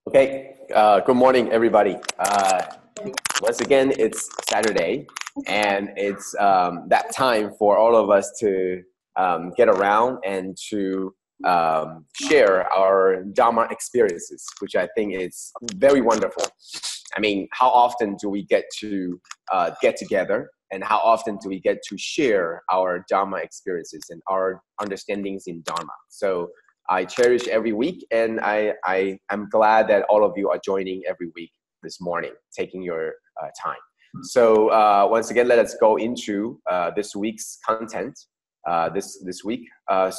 Okay, good morning, everybody. Once again, it's Saturday, and it's that time for all of us to get around and to share our Dharma experiences, which I think is very wonderful. I mean, how often do we get to get together, and how often do we get to share our Dharma experiences and our understandings in Dharma? So I cherish every week, and I'm glad that all of you are joining every week this morning, taking your time. So once again, let us go into this week's content this week. Of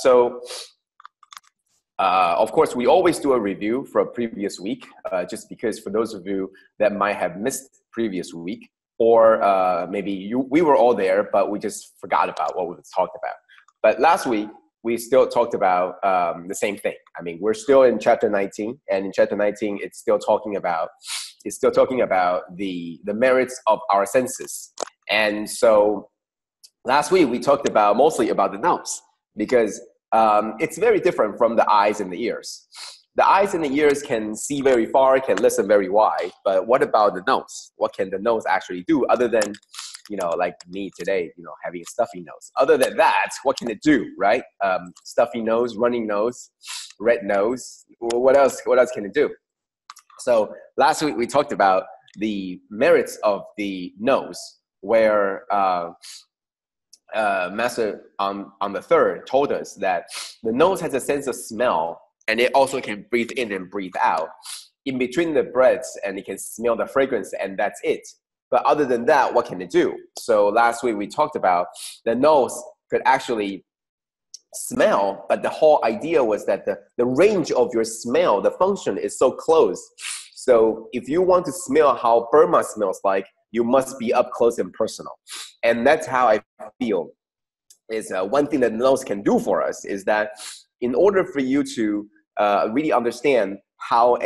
course, we always do a review for a previous week, just because for those of you that might have missed previous week, or maybe we were all there, but we just forgot about what we talked about. But last week, we still talked about the same thing. I mean, we're still in chapter 19, and in chapter 19, it's still talking about the merits of our senses. And so last week we talked about mostly about the nose, because it's very different from the eyes and the ears. The eyes and the ears can see very far, can listen very wide, but what about the nose? What can the nose actually do other than, like me today, having a stuffy nose? Other than that, what can it do, right? Stuffy nose, running nose, red nose. What else can it do? So last week we talked about the merits of the nose, where Master on the third told us that the nose has a sense of smell, and it also can breathe in and breathe out in between the breaths, and it can smell the fragrance, and that's it. But other than that, what can it do? So last week we talked about the nose could actually smell, but the whole idea was that the range of your smell, the function is so close. So if you want to smell how Burma smells like, you must be up close and personal. And that's how I feel is one thing that the nose can do for us is that in order for you to really understand how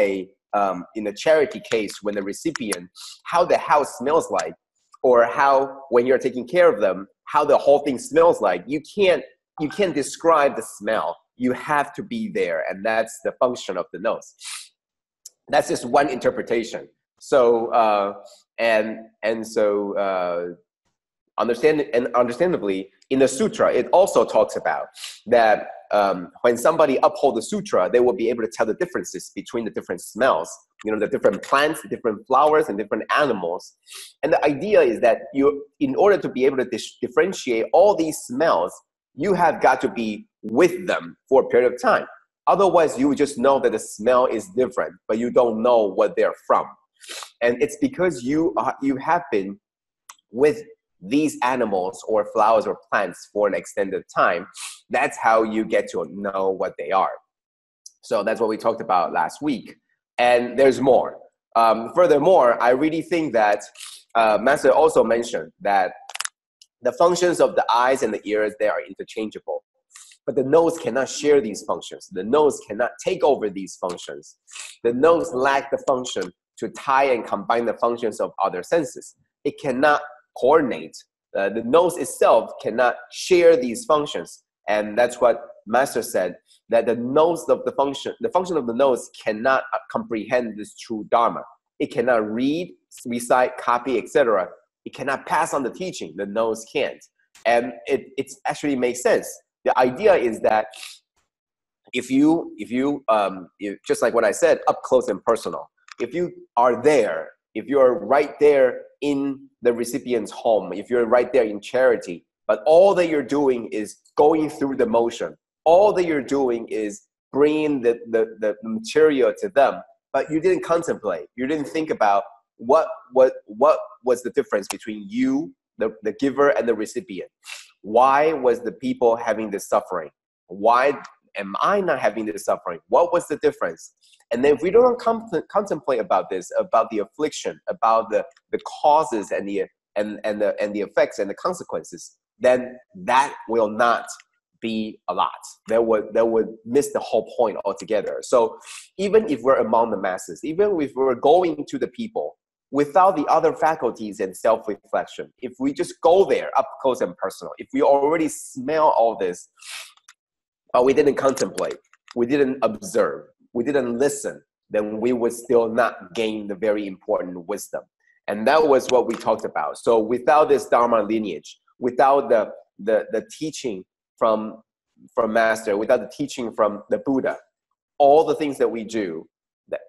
in a charity case, when the recipient, how the house smells like, or how when you're taking care of them, how the whole thing smells like, you can't describe the smell. You have to be there, and that's the function of the nose. That's just one interpretation. So understandably, in the sutra, it also talks about that when somebody upholds the sutra, they will be able to tell the differences between the different smells, the different plants, the different flowers, and different animals. And the idea is that in order to be able to differentiate all these smells, you have got to be with them for a period of time. Otherwise, you would just know that the smell is different, but you don't know what they're from. And it's because you have been with these animals or flowers or plants for an extended time. That's how you get to know what they are. So that's what we talked about last week. And there's more. Furthermore, I really think that Master also mentioned that the functions of the eyes and the ears, they are interchangeable. But the nose cannot share these functions. The nose cannot take over these functions. The nose lacks the function to tie and combine the functions of other senses. It cannot coordinate. The nose itself cannot share these functions. And that's what Master said, that the function of the nose cannot comprehend this true Dharma. It cannot read, recite, copy, etc. It cannot pass on the teaching. The nose can't. And it actually makes sense. The idea is that if you just like what I said, up close and personal, if you are there, if you're right there in the recipient's home, if you're right there in charity, but all that you're doing is going through the motion, all that you're doing is bringing the material to them, but you didn't contemplate, you didn't think about what was the difference between you, the giver, and the recipient. Why was the people having this suffering? Why am I not having this suffering? What was the difference? And then if we don't contemplate about this, about the affliction, about the causes and the effects and the consequences, then that will not be a lot. That would miss the whole point altogether. So even if we're among the masses, even if we're going to the people, without the other faculties and self-reflection, if we just go there up close and personal, if we already smell all this, but we didn't contemplate, we didn't observe, we didn't listen, then we would still not gain the very important wisdom. And that was what we talked about. So without this Dharma lineage, without the teaching from Master, without the teaching from the Buddha, all the things that we do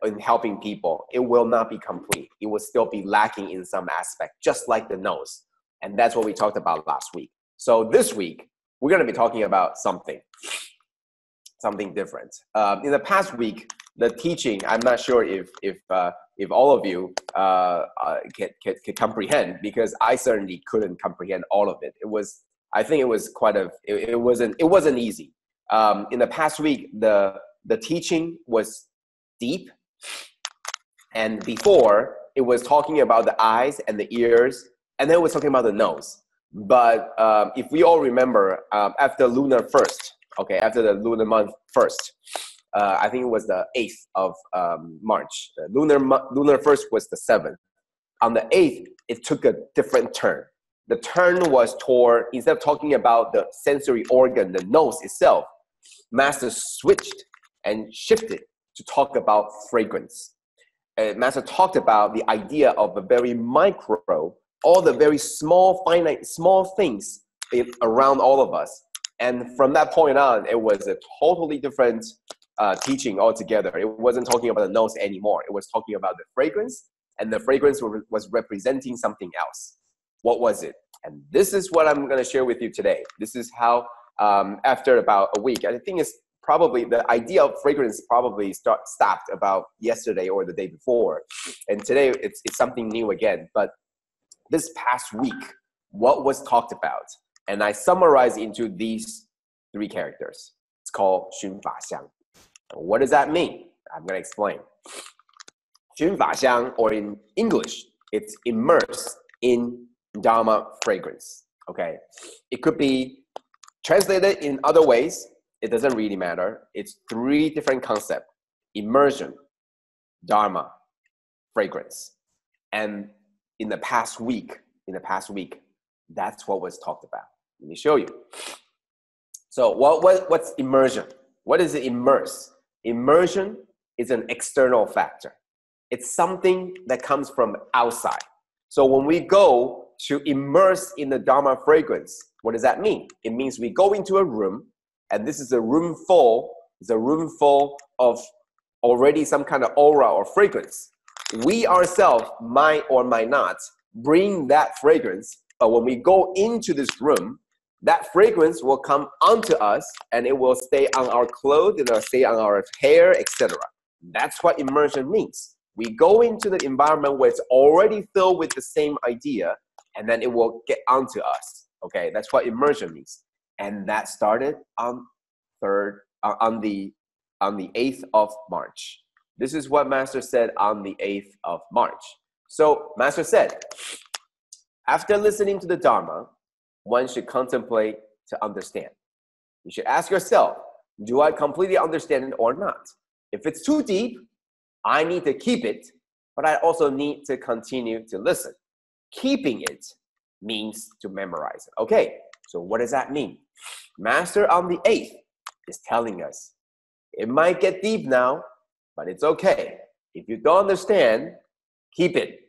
in helping people, it will not be complete. It will still be lacking in some aspect, just like the nose. And that's what we talked about last week. So this week, we're going to be talking about something different. In the past week, the teaching, I'm not sure if all of you can comprehend, because I certainly couldn't comprehend all of it. I think it was it wasn't easy. In the past week, the teaching was deep, and before it was talking about the eyes and the ears, and then it was talking about the nose. But if we all remember, after lunar first, after the lunar month first, I think it was the 8th of March. The lunar first was the 7th. On the 8th, it took a different turn. The turn was toward, instead of talking about the sensory organ, the nose itself, Master switched and shifted to talk about fragrance. Master talked about the idea of a very micro, all the very small, finite, small things around all of us. And from that point on, it was a totally different teaching altogether. It wasn't talking about the nose anymore. It was talking about the fragrance, and the fragrance was representing something else. What was it? And this is what I'm going to share with you today. This is how, after about a week, I think it's probably the idea of fragrance probably stopped about yesterday or the day before. And today it's something new again. But this past week, what was talked about? And I summarize into these 3 characters. It's called 熏法香. What does that mean? I'm going to explain. 熏法香, or in English, it's immersed in Dharma fragrance. Okay, it could be translated in other ways. It doesn't really matter. It's 3 different concepts: immersion, Dharma, fragrance. And in the past week, that's what was talked about. Let me show you. So what's immersion? What is it immerse? Immersion is an external factor. It's something that comes from outside. So when we go to immerse in the Dharma fragrance, what does that mean? It means we go into a room, and this is a room full of already some kind of aura or fragrance. We ourselves might or might not bring that fragrance, but when we go into this room, that fragrance will come onto us, and it will stay on our clothes, it will stay on our hair, etc. That's what immersion means. We go into the environment where it's already filled with the same idea, and then it will get onto us. Okay, that's what immersion means. And that started on the 8th of March. This is what Master said on the 8th of March. So Master said, after listening to the Dharma, one should contemplate to understand. You should ask yourself, do I completely understand it or not? If it's too deep, I need to keep it, but I also need to continue to listen. Keeping it means to memorize it. Okay, so what does that mean? Master on the 8th is telling us, it might get deep now, but it's okay. If you don't understand, keep it.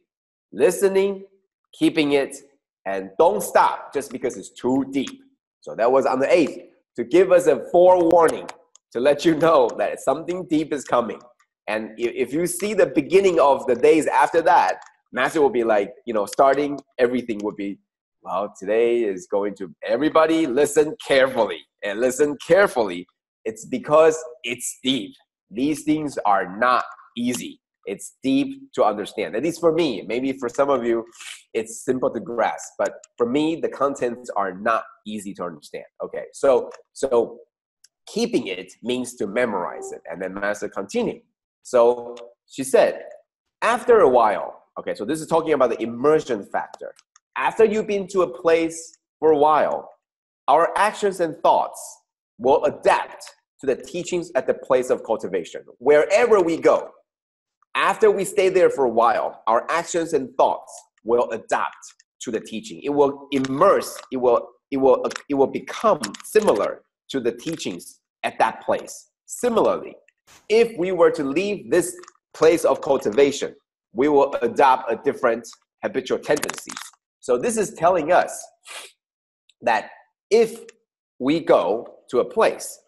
Listening, keeping it, and don't stop just because it's too deep. So that was on the 8th, to give us a forewarning, to let you know that something deep is coming. And if you see the beginning of the days after that, Master will be like, starting everything would be, well, today is going to, everybody listen carefully, and listen carefully. It's because it's deep. These things are not easy. It's deep to understand. At least for me. Maybe for some of you, it's simple to grasp. But for me, the contents are not easy to understand. Okay, so keeping it means to memorize it. And then Master continued. So she said, after a while, okay, so this is talking about the immersion factor. After you've been to a place for a while, our actions and thoughts will adapt to the teachings at the place of cultivation. Wherever we go, after we stay there for a while, our actions and thoughts will adapt to the teaching. It will immerse, it will become similar to the teachings at that place. Similarly, if we were to leave this place of cultivation, we will adopt a different habitual tendencies. So this is telling us that if we go to a place,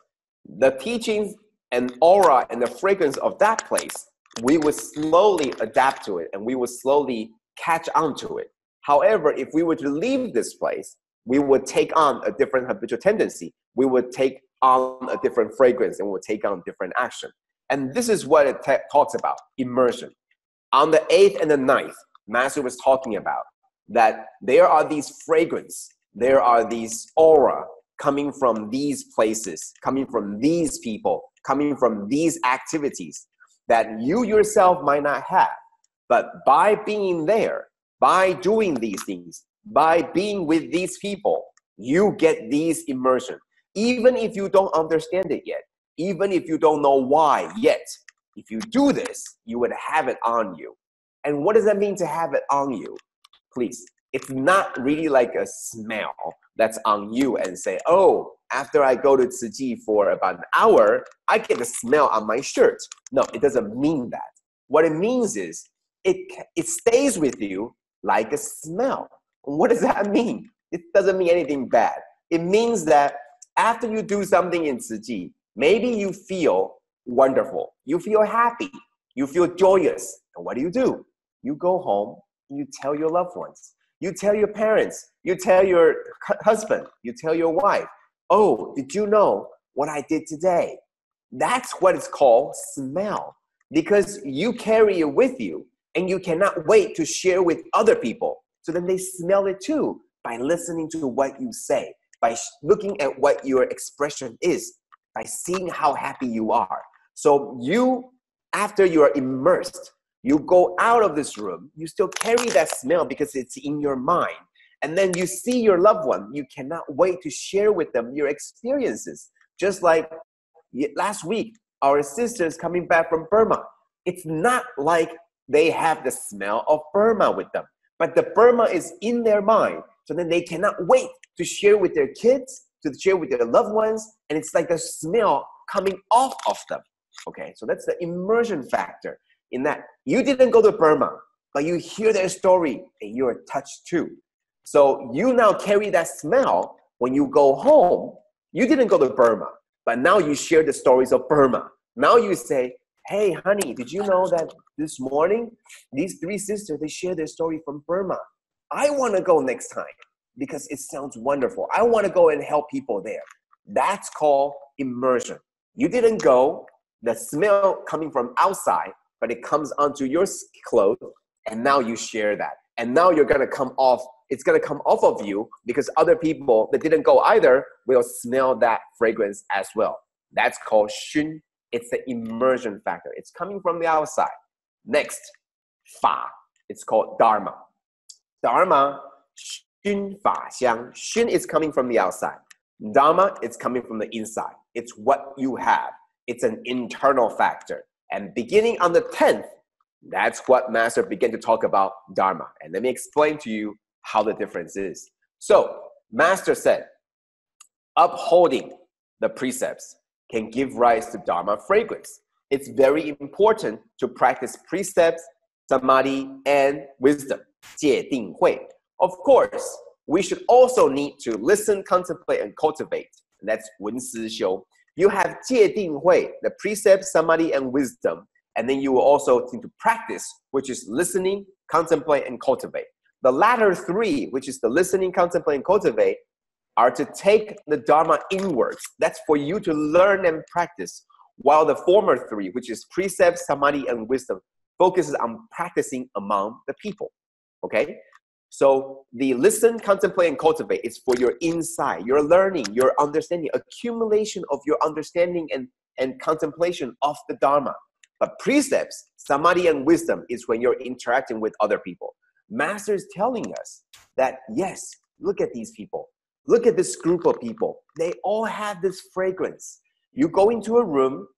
the teachings and aura and the fragrance of that place, we would slowly adapt to it and we would slowly catch on to it. However, if we were to leave this place, we would take on a different habitual tendency. We would take on a different fragrance and we would take on different action. And this is what it talks about, immersion. On the 8th and the 9th, Master was talking about that there are these fragrance, there are these aura coming from these places, coming from these people, coming from these activities that you yourself might not have. But by being there, by doing these things, by being with these people, you get these immersion. Even if you don't understand it yet, even if you don't know why yet, if you do this, you would have it on you. And what does that mean to have it on you? Please, it's not really like a smell that's on you and say, oh, after I go to Tzu Chi for about an hour, I get the smell on my shirt. No, it doesn't mean that. What it means is it stays with you like a smell. What does that mean? It doesn't mean anything bad. It means that after you do something in Tzu Chi, maybe you feel wonderful. You feel happy. You feel joyous. And what do? You go home and you tell your loved ones. You tell your parents. You tell your husband. You tell your wife. Oh, did you know what I did today? That's what it's called smell. Because you carry it with you and you cannot wait to share with other people. So then they smell it too by listening to what you say, by looking at what your expression is, by seeing how happy you are. So you, after you are immersed, you go out of this room, you still carry that smell because it's in your mind. And then you see your loved one, you cannot wait to share with them your experiences. Just like last week, our sisters coming back from Burma. It's not like they have the smell of Burma with them, but the Burma is in their mind. So then they cannot wait to share with their kids, to share with their loved ones, and it's like the smell coming off of them. Okay, so that's the immersion factor in that you didn't go to Burma, but you hear their story and you're touched too. So you now carry that smell when you go home. You didn't go to Burma, but now you share the stories of Burma. Now you say, hey, honey, did you know that this morning, these 3 sisters, they share their story from Burma. I want to go next time because it sounds wonderful. I want to go and help people there. That's called immersion. You didn't go, the smell coming from outside, but it comes onto your clothes, and now you share that. And now you're going to come off, it's going to come off of you because other people that didn't go either will smell that fragrance as well. That's called xun. It's the immersion factor. It's coming from the outside. Next, fa. It's called dharma. Dharma, xun fa xiang. Xun is coming from the outside. Dharma is coming from the inside. It's what you have. It's an internal factor. And beginning on the 10th, that's what Master began to talk about Dharma. And let me explain to you how the difference is. So, Master said, upholding the precepts can give rise to Dharma fragrance. It's very important to practice precepts, samadhi, and wisdom. 戒定慧. Of course, we should also need to listen, contemplate, and cultivate. And that's 闻思修. You have 戒定慧, the precepts, samadhi, and wisdom. And then you will also need to practice, which is listening, contemplate, and cultivate. The latter 3, which is the listening, contemplate, and cultivate, are to take the Dharma inwards. That's for you to learn and practice. While the former 3, which is precepts, samadhi, and wisdom, focuses on practicing among the people. Okay? So the listen, contemplate, and cultivate is for your inside, your learning, your understanding, accumulation of your understanding and contemplation of the Dharma. But precepts, samadhi, and wisdom is when you're interacting with other people. Master is telling us that, yes, look at these people. Look at this group of people. They all have this fragrance. You go into a room,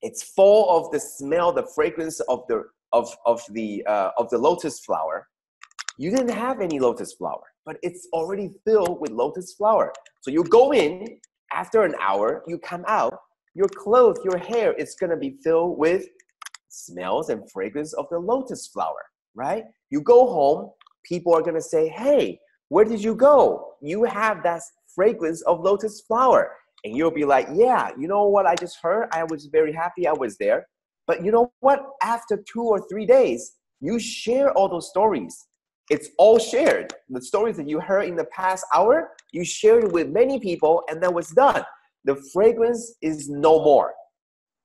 it's full of the smell, the fragrance of the lotus flower. You didn't have any lotus flower, but it's already filled with lotus flower. So you go in, after an hour, you come out, your clothes, your hair is going to be filled with Smells and fragrance of the lotus flower, right? You go home, people are going to say, hey, where did you go? You have that fragrance of lotus flower. And you'll be like, yeah, you know what I just heard? I was very happy I was there. But you know what? After 2 or 3 days, you share all those stories. It's all shared. The stories that you heard in the past hour, you shared it with many people, and that was done. The fragrance is no more.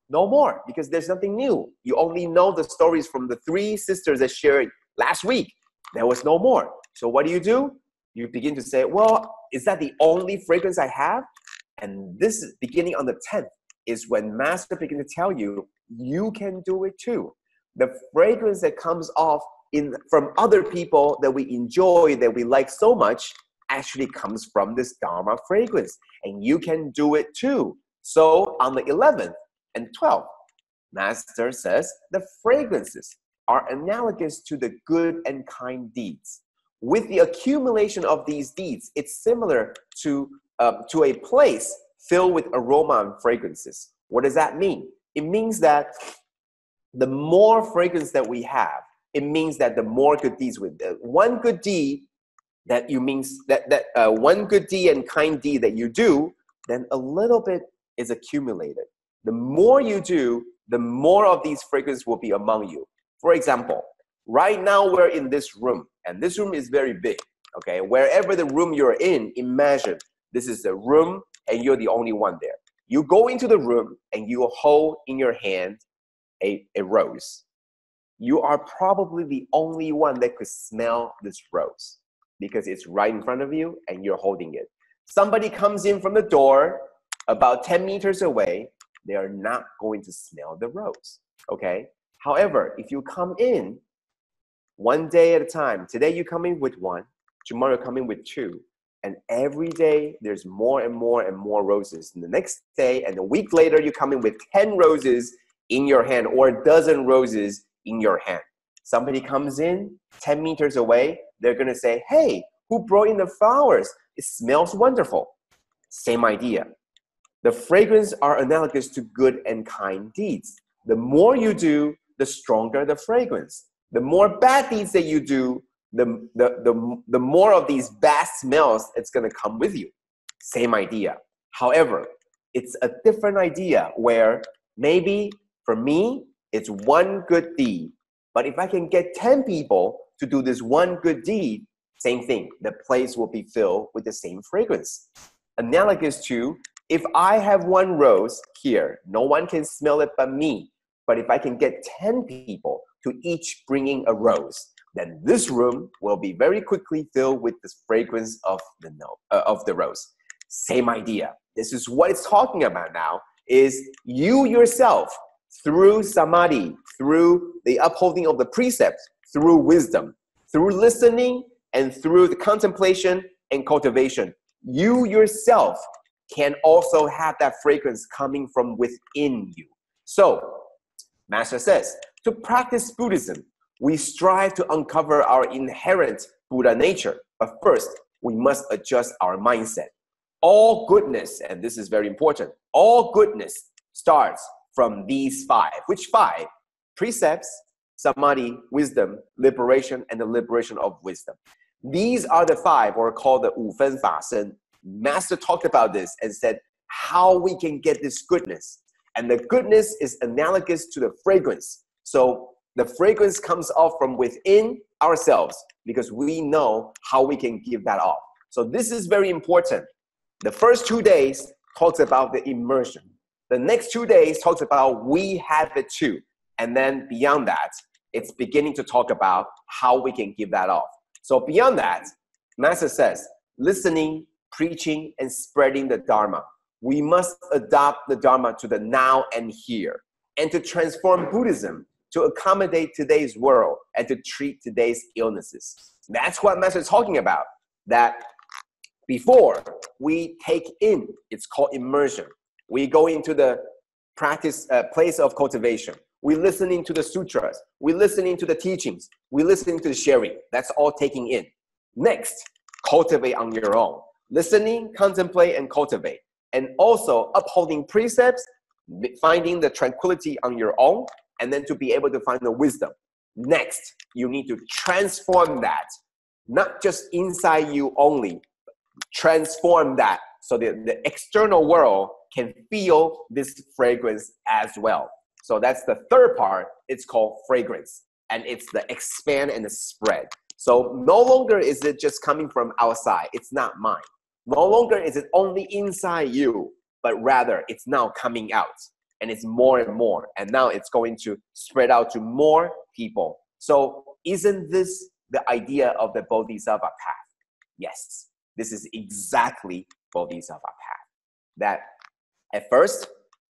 No more, because there's nothing new. You only know the stories from the 3 sisters that shared last week. There was no more. So what do? You begin to say, well, is that the only fragrance I have? And this is beginning on the 10th is when Master begins to tell you, you can do it too. The fragrance that comes off from other people that we enjoy, that we like so much, actually comes from this Dharma fragrance. And you can do it too. So on the 11th and 12th, Master says the fragrances are analogous to the good and kind deeds. With the accumulation of these deeds, it's similar to a place filled with aroma and fragrances. What does that mean? It means that the more fragrance that we have, it means that the more good deeds with one good deed that you means that one good deed and kind deed that you do, then a little bit is accumulated. The more you do, the more of these fragrances will be among you. For example, right now we're in this room, and this room is very big. Okay, wherever the room you're in, imagine this is the room, and you're the only one there. You go into the room, and you hold in your hand a rose. You are probably the only one that could smell this rose because it's right in front of you and you're holding it. Somebody comes in from the door about 10 meters away, they are not going to smell the rose, okay? However, if you come in one day at a time, today you come in with 1, tomorrow you come in with 2, and every day there's more and more and more roses. And the next day and a week later, you come in with 10 roses in your hand or a dozen roses in your hand. Somebody comes in 10 meters away, they're gonna say, hey, who brought in the flowers? It smells wonderful. Same idea. The fragrance are analogous to good and kind deeds. The more you do, the stronger the fragrance. The more bad deeds that you do, the more of these bad smells it's gonna come with you. Same idea. However, it's a different idea where maybe for me, it's one good deed. But if I can get 10 people to do this one good deed, same thing. The place will be filled with the same fragrance. Analogous to, if I have 1 rose here, no one can smell it but me. But if I can get 10 people to each bringing a rose, then this room will be very quickly filled with the fragrance of the rose. Same idea. This is what it's talking about now, is you yourself, through samadhi, through the upholding of the precepts, through wisdom, through listening, and through the contemplation and cultivation, you yourself can also have that fragrance coming from within you. So, Master says, to practice Buddhism, we strive to uncover our inherent Buddha nature. But first, we must adjust our mindset. All goodness, and this is very important, all goodness starts from these 5. Which 5? Precepts, samadhi, wisdom, liberation, and the liberation of wisdom. These are the 5, or called the 5分法身. Master talked about this and said how we can get this goodness. And the goodness is analogous to the fragrance. So the fragrance comes off from within ourselves because we know how we can give that off. So this is very important. The first 2 days talks about the immersion. The next 2 days talks about we have it too. And then beyond that, it's beginning to talk about how we can give that off. So beyond that, Master says, listening, preaching, and spreading the Dharma. We must adopt the Dharma to the now and here, and to transform Buddhism to accommodate today's world and to treat today's illnesses. That's what Master is talking about, that before we take in, it's called immersion. We go into the practice place of cultivation. We listening to the sutras. We listening to the teachings. We listening to the sharing. That's all taking in. Next, cultivate on your own. Listening, contemplate, and cultivate. And also upholding precepts, finding the tranquility on your own, and then to be able to find the wisdom. Next, you need to transform that, not just inside you only, transform that so that the external world can feel this fragrance as well. So that's the third part. It's called fragrance, and it's the expand and the spread. So no longer is it just coming from outside. It's not mine. No longer is it only inside you, but rather it's now coming out, and it's more and more. And now it's going to spread out to more people. So isn't this the idea of the Bodhisattva path? Yes, this is exactly Bodhisattva path. That at first,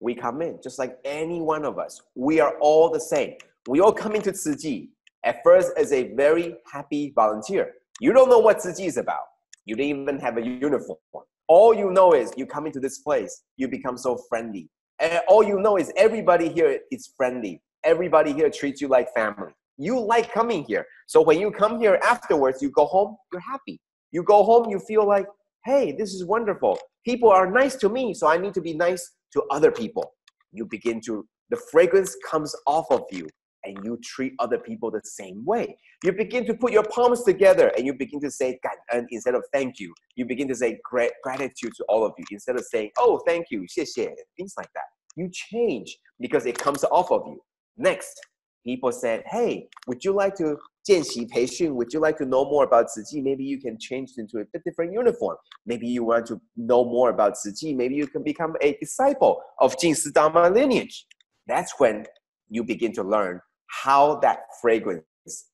we come in just like any one of us. We are all the same. We all come into Tzu Chi at first as a very happy volunteer. You don't know what Tzu Chi is about. You didn't even have a uniform. All you know is you come into this place, you become so friendly. And all you know is everybody here is friendly. Everybody here treats you like family. You like coming here. So when you come here afterwards, you go home, you're happy. You go home, you feel like, hey, this is wonderful. People are nice to me, so I need to be nice to other people. You begin to, the fragrance comes off of you, and you treat other people the same way. You begin to put your palms together, and you begin to say, and instead of thank you, you begin to say gratitude to all of you. Instead of saying, oh, thank you, 谢谢, things like that. You change because it comes off of you. Next, people said, hey, would you like to 见习培训? Would you like to know more about Tzu Chi? Maybe you can change into a different uniform. Maybe you want to know more about Tzu Chi. Maybe you can become a disciple of Jing Dharma lineage. That's when you begin to learn how that fragrance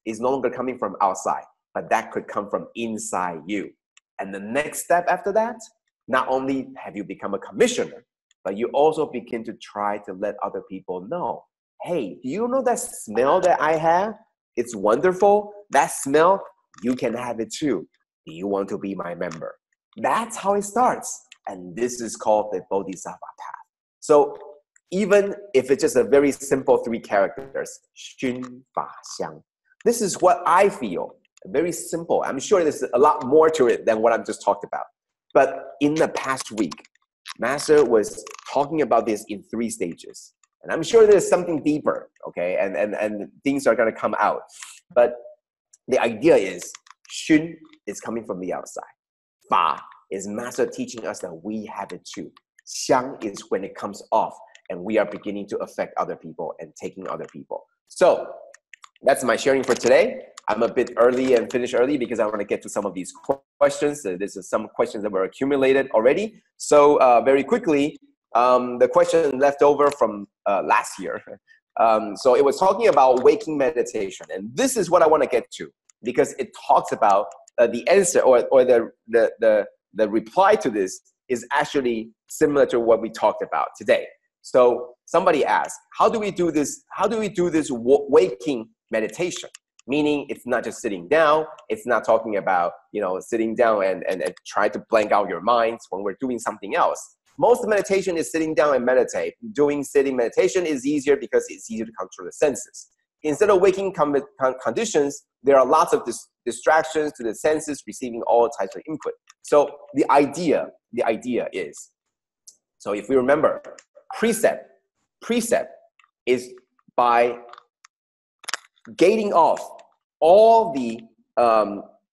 is no longer coming from outside, but that could come from inside you. And the next step after that, not only have you become a commissioner, but you also begin to try to let other people know, hey, do you know that smell that I have? It's wonderful. That smell, you can have it too. Do you want to be my member? That's how it starts. And this is called the Bodhisattva path. So even if it's just a very simple 3 characters, Xun, Fa, Xiang, this is what I feel. Very simple. I'm sure there's a lot more to it than what I've just talked about. But in the past week, Master was talking about this in 3 stages. And I'm sure there's something deeper, okay? And things are going to come out. But the idea is, Xun is coming from the outside. Fa is Master teaching us that we have it too. Xiang is when it comes off and we are beginning to affect other people and taking other people. So that's my sharing for today. I'm a bit early and finish early because I want to get to some of these questions. This is some questions that were accumulated already. So very quickly, the question left over from last year. So it was talking about waking meditation. And this is what I want to get to because it talks about the answer or the reply to this is actually similar to what we talked about today. So somebody asked, how do we do this? How do we do this waking meditation? Meaning it's not just sitting down. It's not talking about, sitting down and try to blank out your minds when we're doing something else. Most meditation is sitting down and meditate. Doing sitting meditation is easier because it's easier to control the senses. Instead of waking conditions, there are lots of distractions to the senses receiving all types of input. So the idea is, so if we remember, precept is by gating off all the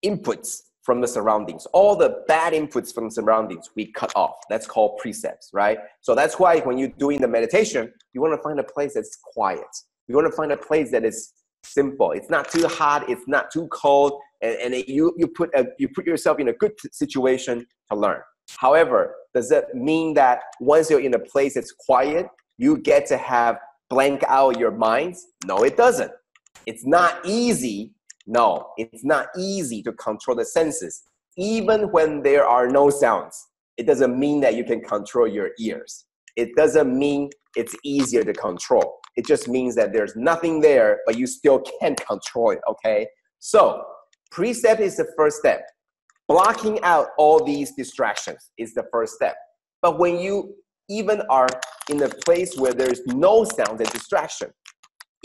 inputs from the surroundings, all the bad inputs from the surroundings, we cut off. That's called precepts, right? So that's why when you're doing the meditation, you want to find a place that's quiet. You want to find a place that is simple. It's not too hot. It's not too cold. And you put yourself in a good situation to learn. However, does that mean that once you're in a place that's quiet, you get to have blank out your minds? No, it doesn't. It's not easy. No, it's not easy to control the senses. Even when there are no sounds, it doesn't mean that you can control your ears. It doesn't mean it's easier to control. It just means that there's nothing there, but you still can control it, okay? So, precept is the first step. Blocking out all these distractions is the first step. But when you even are in a place where there's no sound and distraction,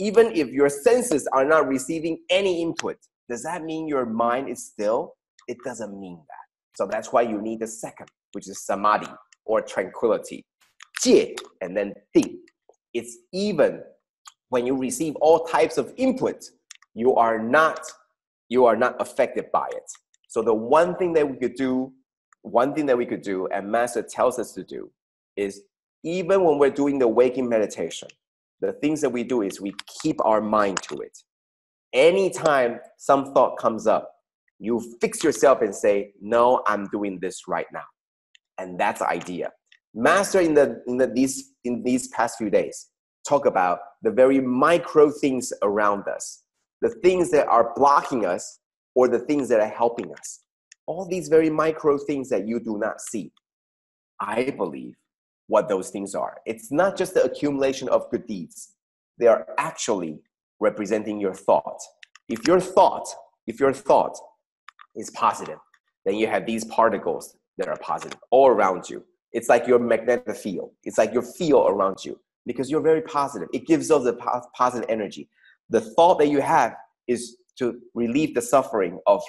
even if your senses are not receiving any input, does that mean your mind is still? It doesn't mean that. So that's why you need the second, which is samadhi or tranquility. 戒 and then 定. It's even when you receive all types of input, you are not affected by it. So the one thing that we could do, and Master tells us to do, is even when we're doing the waking meditation, the things that we do is we keep our mind to it. Anytime some thought comes up, you fix yourself and say, no, I'm doing this right now. And that's the idea. Master in these past few days talk about the very micro things around us, the things that are blocking us or the things that are helping us. All these very micro things that you do not see. I believe what those things are. It's not just the accumulation of good deeds. They are actually representing your thought. If your thought is positive, then you have these particles that are positive all around you. It's like your magnetic field. It's like your field around you because you're very positive. It gives off the positive energy. The thought that you have is to relieve the suffering of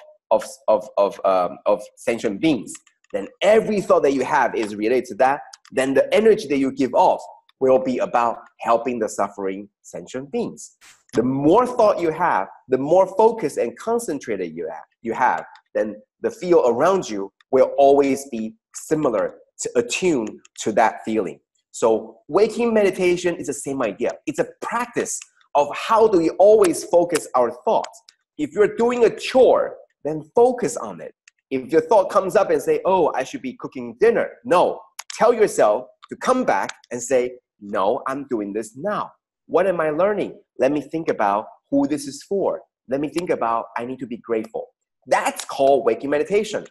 sentient beings. Then every thought that you have is related to that. Then the energy that you give off will be about helping the suffering sentient beings. The more thought you have, the more focus and concentrated you have, then the field around you will always be similar, attuned to that feeling. So waking meditation is the same idea. It's a practice of how do we always focus our thoughts. If you're doing a chore, then focus on it. If your thought comes up and say, oh, I should be cooking dinner. No, tell yourself to come back and say, no, I'm doing this now. What am I learning? Let me think about who this is for. Let me think about I need to be grateful. That's called waking meditation.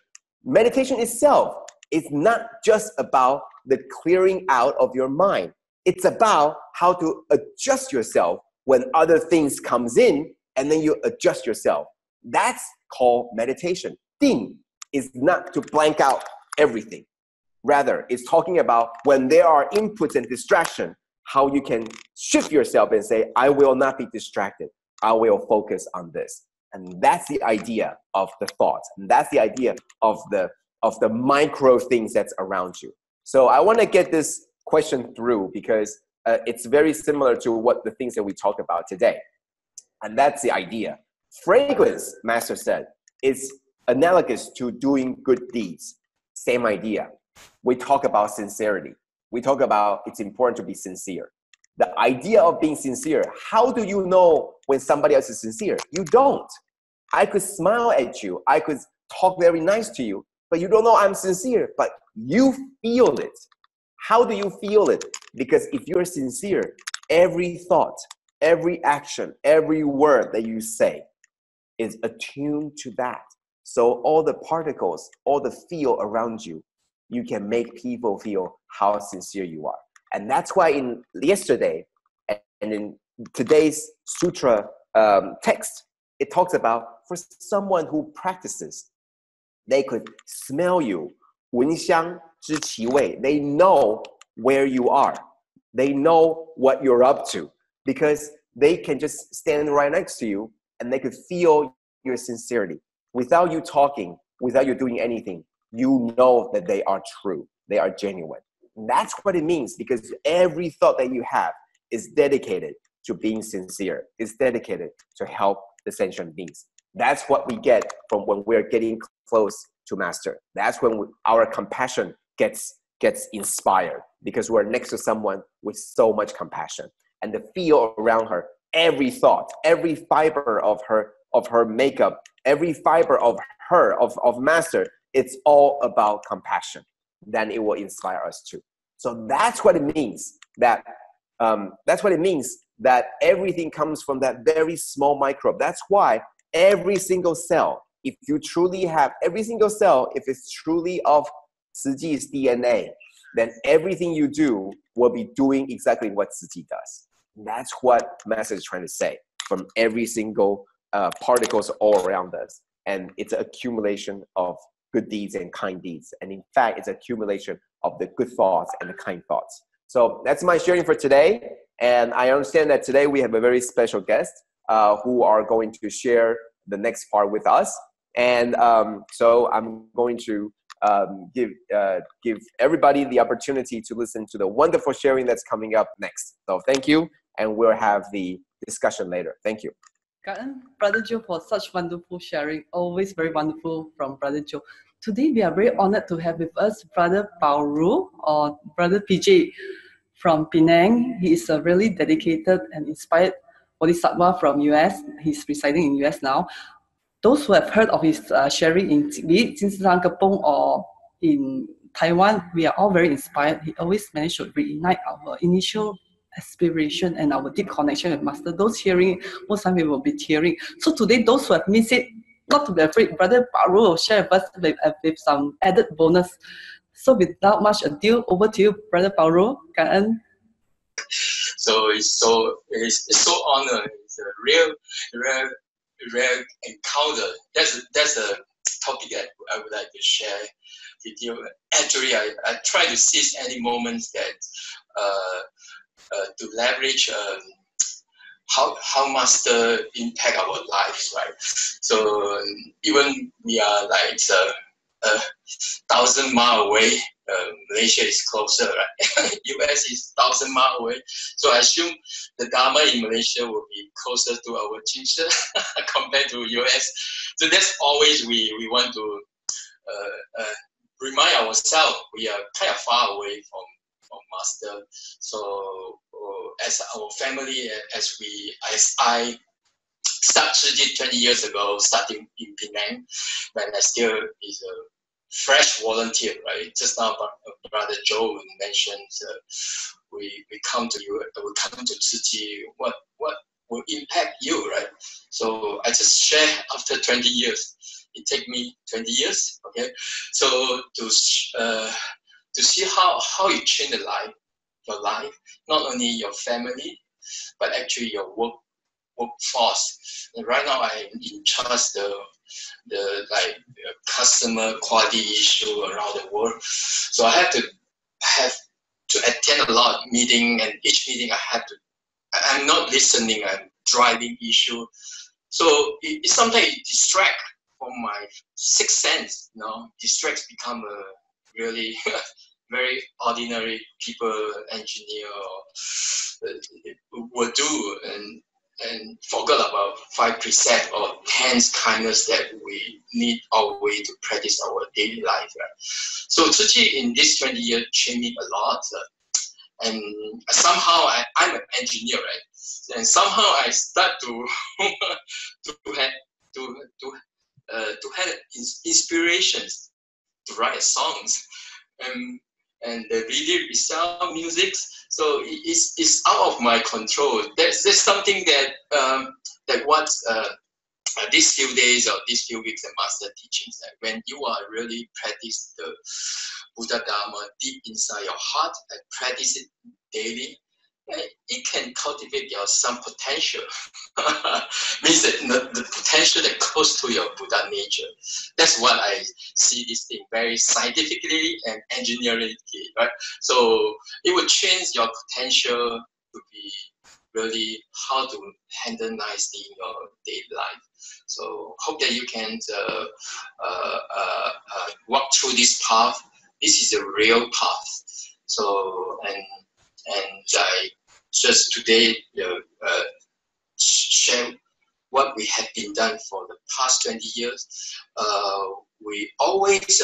Meditation itself is not just about the clearing out of your mind. It's about how to adjust yourself when other things comes in and then you adjust yourself. That's called meditation. Jing is not to blank out everything. Rather, it's talking about when there are inputs and distraction, how you can shift yourself and say, I will not be distracted. I will focus on this. And that's the idea of the thoughts. And that's the idea of the micro things that's around you. So I want to get this question through because it's very similar to what the things that we talk about today. And that's the idea. Fragrance, Master said, is analogous to doing good deeds. Same idea. We talk about sincerity. We talk about it's important to be sincere. The idea of being sincere, how do you know when somebody else is sincere? You don't. I could smile at you. I could talk very nice to you, but you don't know I'm sincere, but you feel it. How do you feel it? Because if you're sincere, every thought, every action, every word that you say is attuned to that. So all the particles, all the feel around you, you can make people feel how sincere you are. And that's why in yesterday and in today's sutra text, it talks about for someone who practices, they could smell you, 闻香知其味. They know where you are. They know what you're up to because they can just stand right next to you and they could feel your sincerity. Without you talking, without you doing anything, you know that they are true. They are genuine. And that's what it means because every thought that you have is dedicated to being sincere. It's dedicated to help the sentient beings. That's what we get from when we're getting close to Master. That's when our compassion gets inspired because we're next to someone with so much compassion. And the feel around her, every thought, every fiber of her makeup, every fiber of her, of Master, it's all about compassion. Then it will inspire us too. So that's what it means that everything comes from that very small microbe. That's why every single cell, if you truly have every single cell, if it's truly of Tzu Chi's DNA, then everything you do will be doing exactly what Tzu Chi does. That's what Master is trying to say from every single particles all around us. And it's an accumulation of good deeds and kind deeds. And in fact, it's an accumulation of the good thoughts and the kind thoughts. So that's my sharing for today. And I understand that today we have a very special guest who are going to share the next part with us. And so I'm going to give everybody the opportunity to listen to the wonderful sharing that's coming up next. So thank you. and we'll have the discussion later. Thank you. Brother Joe, for such wonderful sharing. Always very wonderful from Brother Joe. Today we are very honored to have with us Brother Bao Ru, or Brother PJ from Penang. He is a really dedicated and inspired Bodhisattva from US. He's residing in US now. Those who have heard of his sharing in Jinsan Kapong or in Taiwan, we are all very inspired. He always managed to reignite our initial aspiration and our deep connection with Master. Those hearing, most time we will be tearing. So today, those who have missed it, not to be afraid, Brother Bao Ru will share with us with some added bonus. So without much ado, over to you, Brother Bao Ru. So it's so honored. It's a rare encounter. That's a topic that I would like to share with you. Actually, I try to seize any moments that to leverage how Master impact our lives, right? So even we are like 1,000 miles away. Malaysia is closer, right? US is 1,000 miles away. So I assume the Dharma in Malaysia will be closer to our Jing compared to US. So that's always we want to remind ourselves we are kind of far away from Master. So as our family, as I started Tzu Chi 20 years ago, starting in Penang, when I still is a fresh volunteer, right? Just now, Brother Joe mentioned we come to you, we come to Tzu Chi. What will impact you, right? So I just share after 20 years. It take me 20 years, okay? So to see how you change your life, not only your family, but actually your workforce. And right now I'm in charge the customer quality issue around the world. So I have to attend a lot of meetings, and each meeting I'm not listening, I'm driving issue. So it sometimes distract from my sixth sense, distracts become a really very ordinary people, engineer, will do and forget about 5 precepts or 10 kindness that we need our way to practice our daily life. Right? So Tzu Chi in this 20 years changed me a lot. And somehow I'm an engineer, right? And somehow I start to have inspirations to write songs. And the video itself, music, so it's out of my control. There's something that what these few days or these few weeks the Master teachings, that when you are really practice the Buddha Dharma deep inside your heart and practice it daily, it can cultivate some potential. Means that the potential that close to your Buddha nature. That's what I see this thing very scientifically and engineering, right? So it will change your potential to be really how to handle nicely in your daily life. So hope that you can walk through this path. This is a real path. So and I just today share what we have been done for the past 20 years. We always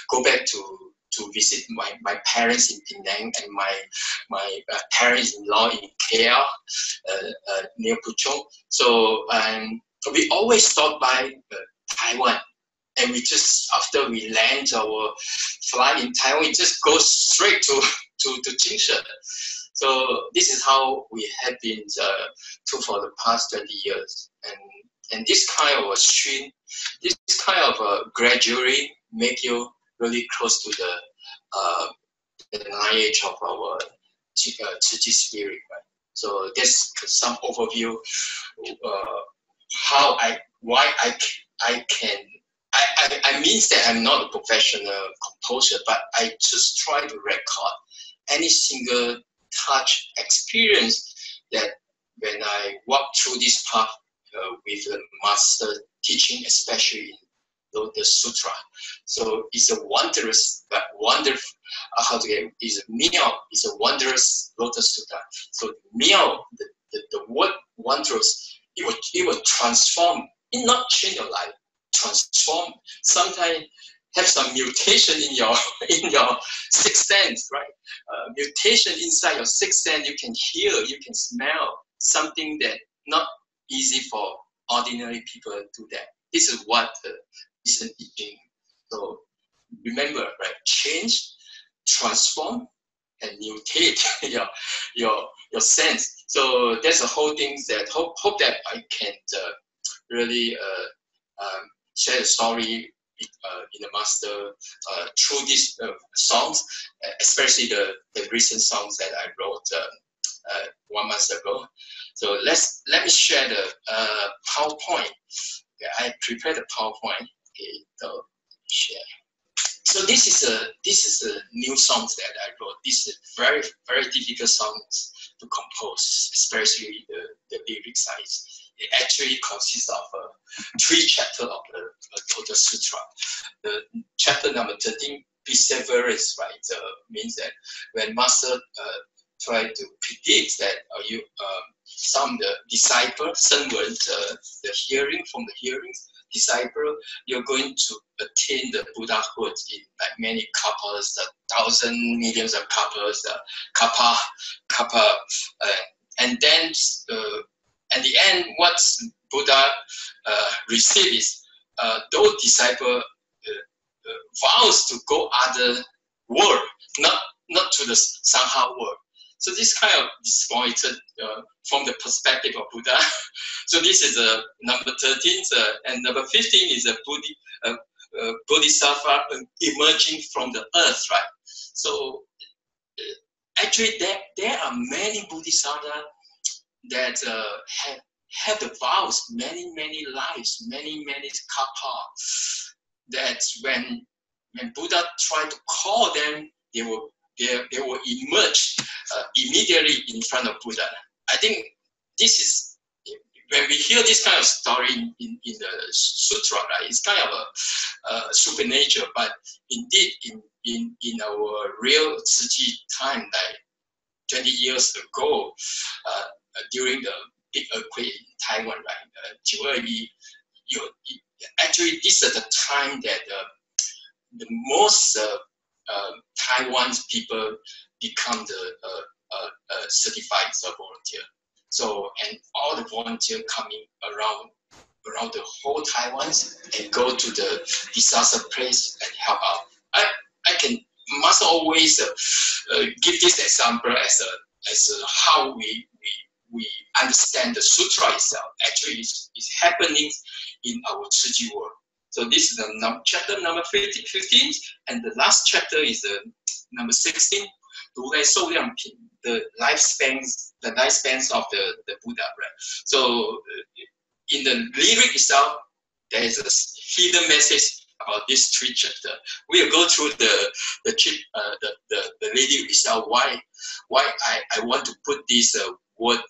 go back to visit my parents in Penang and my parents-in-law in KL, near Puchong. So we always stop by Taiwan. And we just, after we land our flight in Taiwan, we just go straight to Jingshan. So this is how we have been for the past 20 years. And this kind of a stream, this kind of gradually make you really close to the lineage of our Tzu Chi spirit. Right? So that's some overview why I means that I'm not a professional composer, but I just try to record any single touch experience that when I walk through this path with the Master teaching, especially Lotus Sutra. So it's a wondrous, wonderful. How to get? Is a meal. It's a wondrous Lotus Sutra. So meal, the word wondrous, it will transform. It not change your life. Transform. Sometimes have some mutation in your sixth sense, right? Mutation inside your sixth sense. You can hear, you can smell something that not easy for ordinary people to do that. This is what is an Jing. So remember, right? Change, transform, and mutate your sense. So that's the whole thing that hope that I can really share a story in the master through these songs, especially the recent songs that I wrote 1 month ago. So let me share the PowerPoint. Okay, I prepared a PowerPoint. Okay, so share. So this is a new songs that I wrote. This is very difficult songs to compose, especially the lyric side. It actually consists of 3 chapters of the Lotus Sutra. The chapter number 13, perseverance, right? Means that when master try to predict that some the disciple, someone the hearing from the hearings, disciple, you're going to attain the Buddhahood in like many couples, thousands, millions of couples, kappa, and then at the end, what Buddha received is those disciples vows to go other world, not to the Sangha world. So this kind of disappointed from the perspective of Buddha. So this is number 13, and number 15 is a Bodhisattva emerging from the earth, right? So actually, there are many Bodhisattvas that have the vows, many lives, many kappa. That when Buddha tried to call them, they will emerge immediately in front of Buddha. I think this is, when we hear this kind of story in the sutra, right? It's kind of a supernatural, but indeed in our real Tzu Chi time, like 20 years ago, during the big earthquake in Taiwan, right? Actually, this is the time that the most Taiwan's people become the certified volunteer. So, and all the volunteers coming around the whole Taiwan and go to the disaster place and help out. I must always give this example as how we understand the sutra itself. Actually, it's happening in our Tzu Chi world. So this is the chapter number 15, and the last chapter is number 16, the lifespans of the Buddha, right? So in the lyric itself, there is a hidden message about this 3 chapters. We'll go through the lyric itself. Why I want to put this word,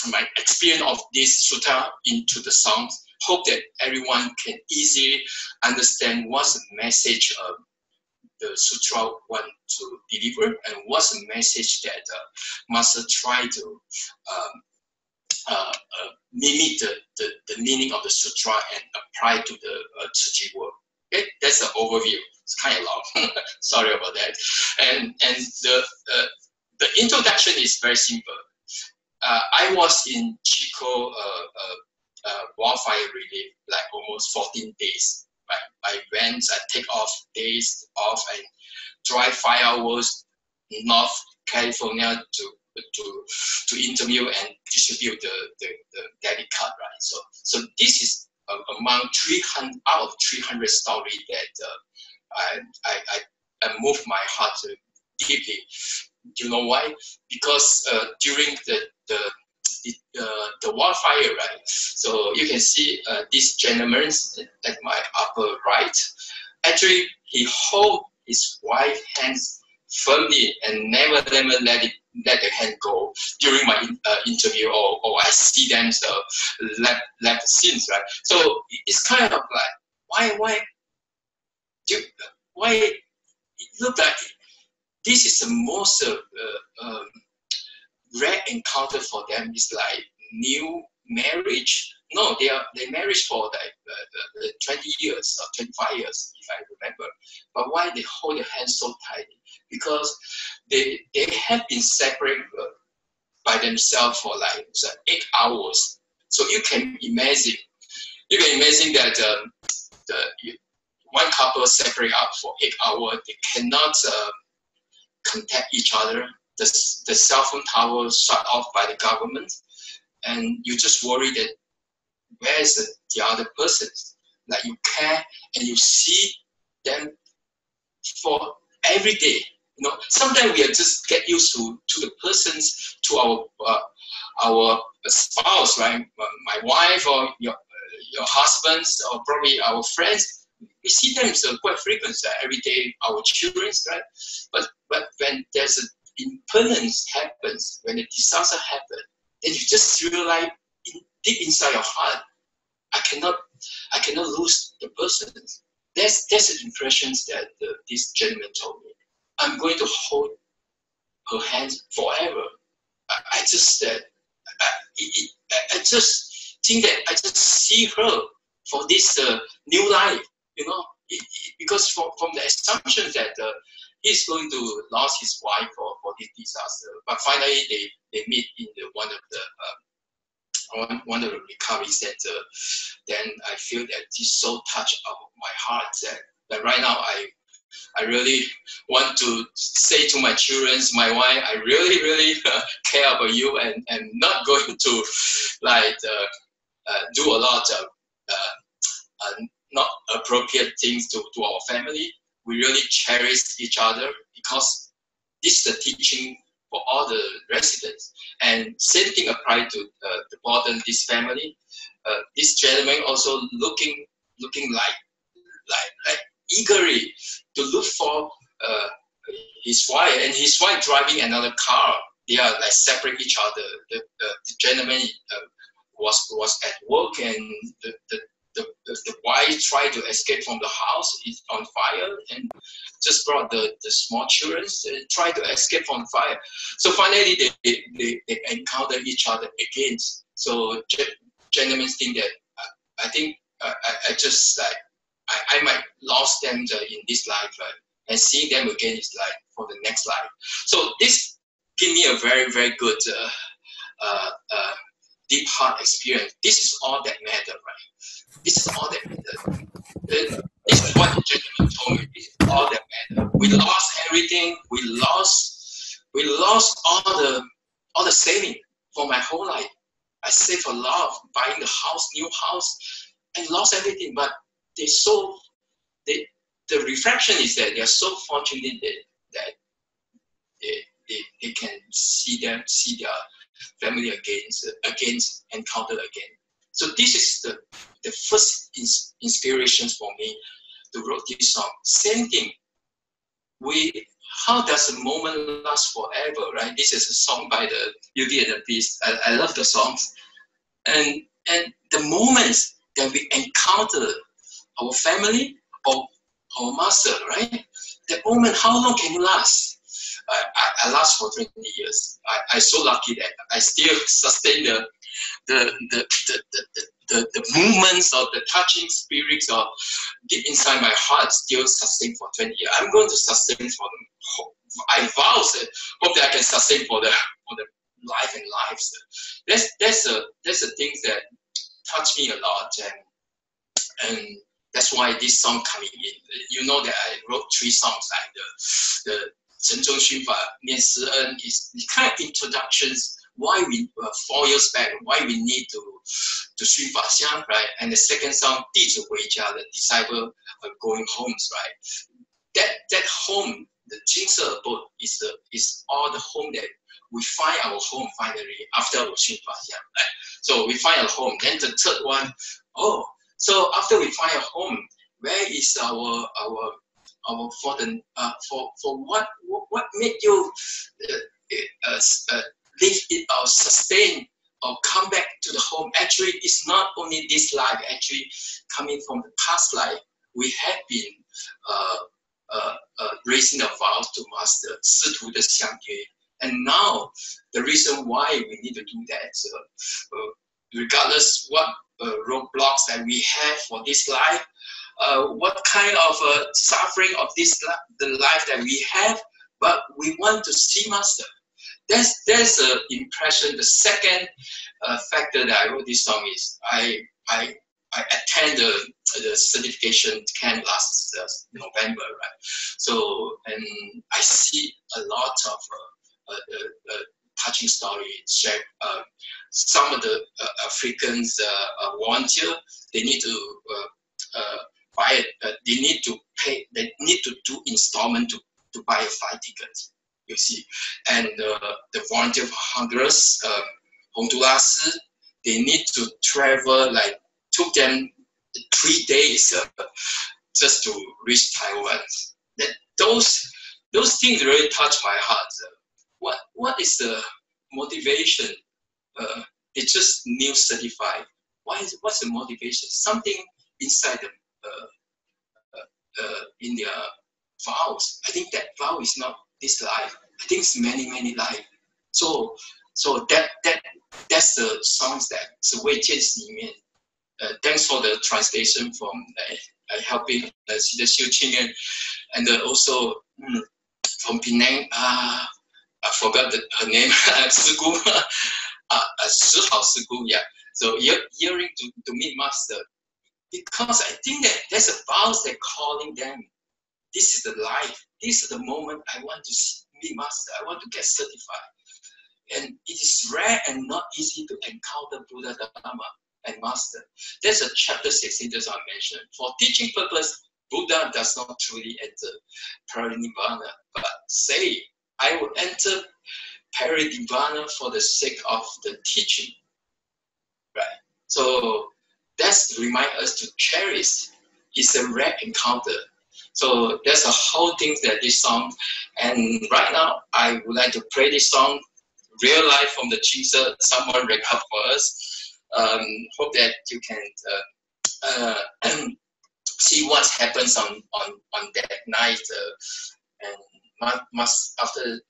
my experience of this sutra into the songs. Hope that everyone can easily understand what's the message the sutra want to deliver, and what's the message that master try to mimic the meaning of the sutra and apply to the Tzu Chi world. Okay, that's the overview. It's kind of long. Sorry about that. And the introduction is very simple. I was in Chico wildfire relief like almost 14 days. Right? I went, I take days off and drive 5 hours North California to interview and distribute the debit card, right? So this is among 300 stories that I moved my heart deeply. Do you know why? Because during the wildfire, right? So you can see this gentleman at my upper right. Actually, he hold his wife's hands firmly and never let the hand go during my interview, or I see them left the scenes, right? So it's kind of like, why it look like this is the most rare encounter for them. It's like new marriage. No, they marriage for like 20 years or 25 years, if I remember. But why they hold their hands so tightly? Because they have been separated by themselves for like 8 hours. So you can imagine that one couple separate up for 8 hours. They cannot contact each other. The cell phone tower shut off by the government, and you just worry that where is the other person? Like you care and you see them for every day. You know, sometimes we just get used to the persons, to our spouse, right? My wife or your husbands, or probably our friends. We see them quite frequent every day. Our children, right? But when there's an impermanence happens, when a disaster happens, then you just realize deep inside your heart, I cannot lose the person. That's the impressions that this gentleman told me. I'm going to hold her hands forever. I just think that I just see her for this new life, you know, because from the assumption that he's going to lose his wife for this disaster, but finally they meet in one of the recovery center. Then I feel that this so touched my heart that right now I really want to say to my children, my wife, I really care about you, and not going to like do a lot of not appropriate things to our family. We really cherish each other, because this is the teaching for all the residents. And same thing applies to the Borden, this family. This gentleman also looking like eagerly to look for his wife, and his wife driving another car. They are like separate each other. The gentleman was at work, and the wife tried to escape from the house. It's on fire, and just brought the small children try to escape from fire. So finally they encounter each other again. So gentlemen think that I think I just like I might lost them in this life, and seeing them again is like for the next life. So this give me a very, very good deep heart experience. This is all that matters, right? This is all that matters. This is what the gentleman told me. This is all that matters. We lost everything. We lost all the saving for my whole life. I saved a lot, buying the house, new house, and lost everything. But the reflection is that they are so fortunate that they can see their family again, encounter again. So this is the first inspiration for me to write this song. Same thing. How does a moment last forever, right? This is a song by the Beauty and the Beast. I love the songs. And the moments that we encounter our family or our master, right? That moment, how long can it last? I last for 20 years. I'm so lucky that I still sustain the movements of the touching spirits of deep inside my heart, still sustain for 20 years. I'm going to sustain for them. I vow that hope that I can sustain for the life and lives. That's the things that touch me a lot, and that's why this song coming in. You know that I wrote 3 songs, like the 神中熏法念师恩 is the kind of introductions why we 4 years back why we need to 熏法香, right? And the second song 弟子回家, the disciple going homes, right? That home, the Jing abode is all the home that we find our home finally after our 熏法香, right? So we find a home. Then the third one, so after we find a home, where is our what made you live it or sustain or come back to the home. Actually, it's not only this life. Actually, coming from the past life, we have been raising the vows to Master, 师徒的相约. And now, the reason why we need to do that, regardless what roadblocks that we have for this life, what kind of suffering of the life that we have, but we want to see Master. There's the impression. The second factor that I wrote this song is I attended the certification camp last November, right? So, and I see a lot of touching stories. Some of the Africans volunteer, they need to buy it. They need to pay. They need to do installment to buy a flight ticket. You see, and the volunteer for Honduras, they need to travel, like took them 3 days just to reach Taiwan. Those things really touch my heart. What is the motivation? They just new certified. What's the motivation? Something inside them in their vows. I think that vow is not this life. I think it's many life. So that's the songs that 是未见里面。Thanks for the translation from helping the Cheng and also from Penang. I forgot her name. Sigu, Sigu. Yeah. So yearning to meet Master, because I think that there's a vows that calling them. This is the life. This is the moment I want to meet Master. I want to get certified. And it is rare and not easy to encounter Buddha Dharma and Master. There's a chapter 16 that I mentioned. For teaching purpose, Buddha does not truly enter Parinirvana, but say, I will enter Parinirvana for the sake of the teaching. Right? So that's remind us to cherish. It's a rare encounter. So there's a whole thing that this song, and right now I would like to play this song, real life from the Jesus. Someone record for us. Hope that you can see what happens on that night, and after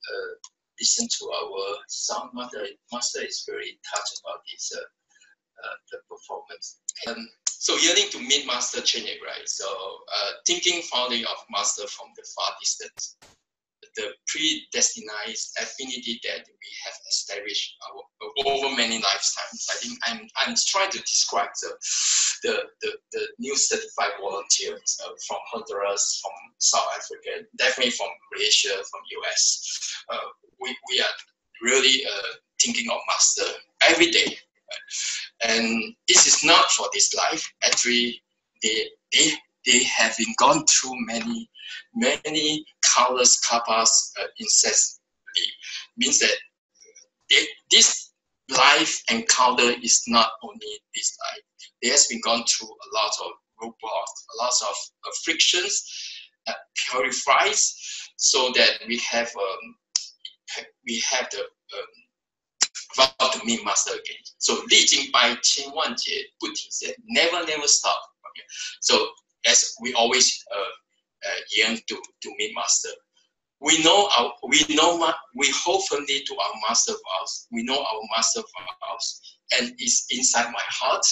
listen to our song, Master is very touched about this the performance. So yearning to meet Master Cheng, right? So thinking fondly of Master from the far distance, the predestined affinity that we have established over many lifetimes. I think I'm trying to describe the new certified volunteers from Honduras, from South Africa, definitely from Malaysia, from US. We are really thinking of Master every day. And this is not for this life. Actually, they have been gone through many countless karmas incessantly. Means that this life encounter is not only this life. They has been gone through a lot of roadblocks, a lot of frictions, purifies, so that we have the vow to meet Master again. So 历经百千万劫不停歇, never stop. Okay. So as we always yearn to meet Master, we hold firmly to our Master vows. We know our Master vows, and it's inside my heart.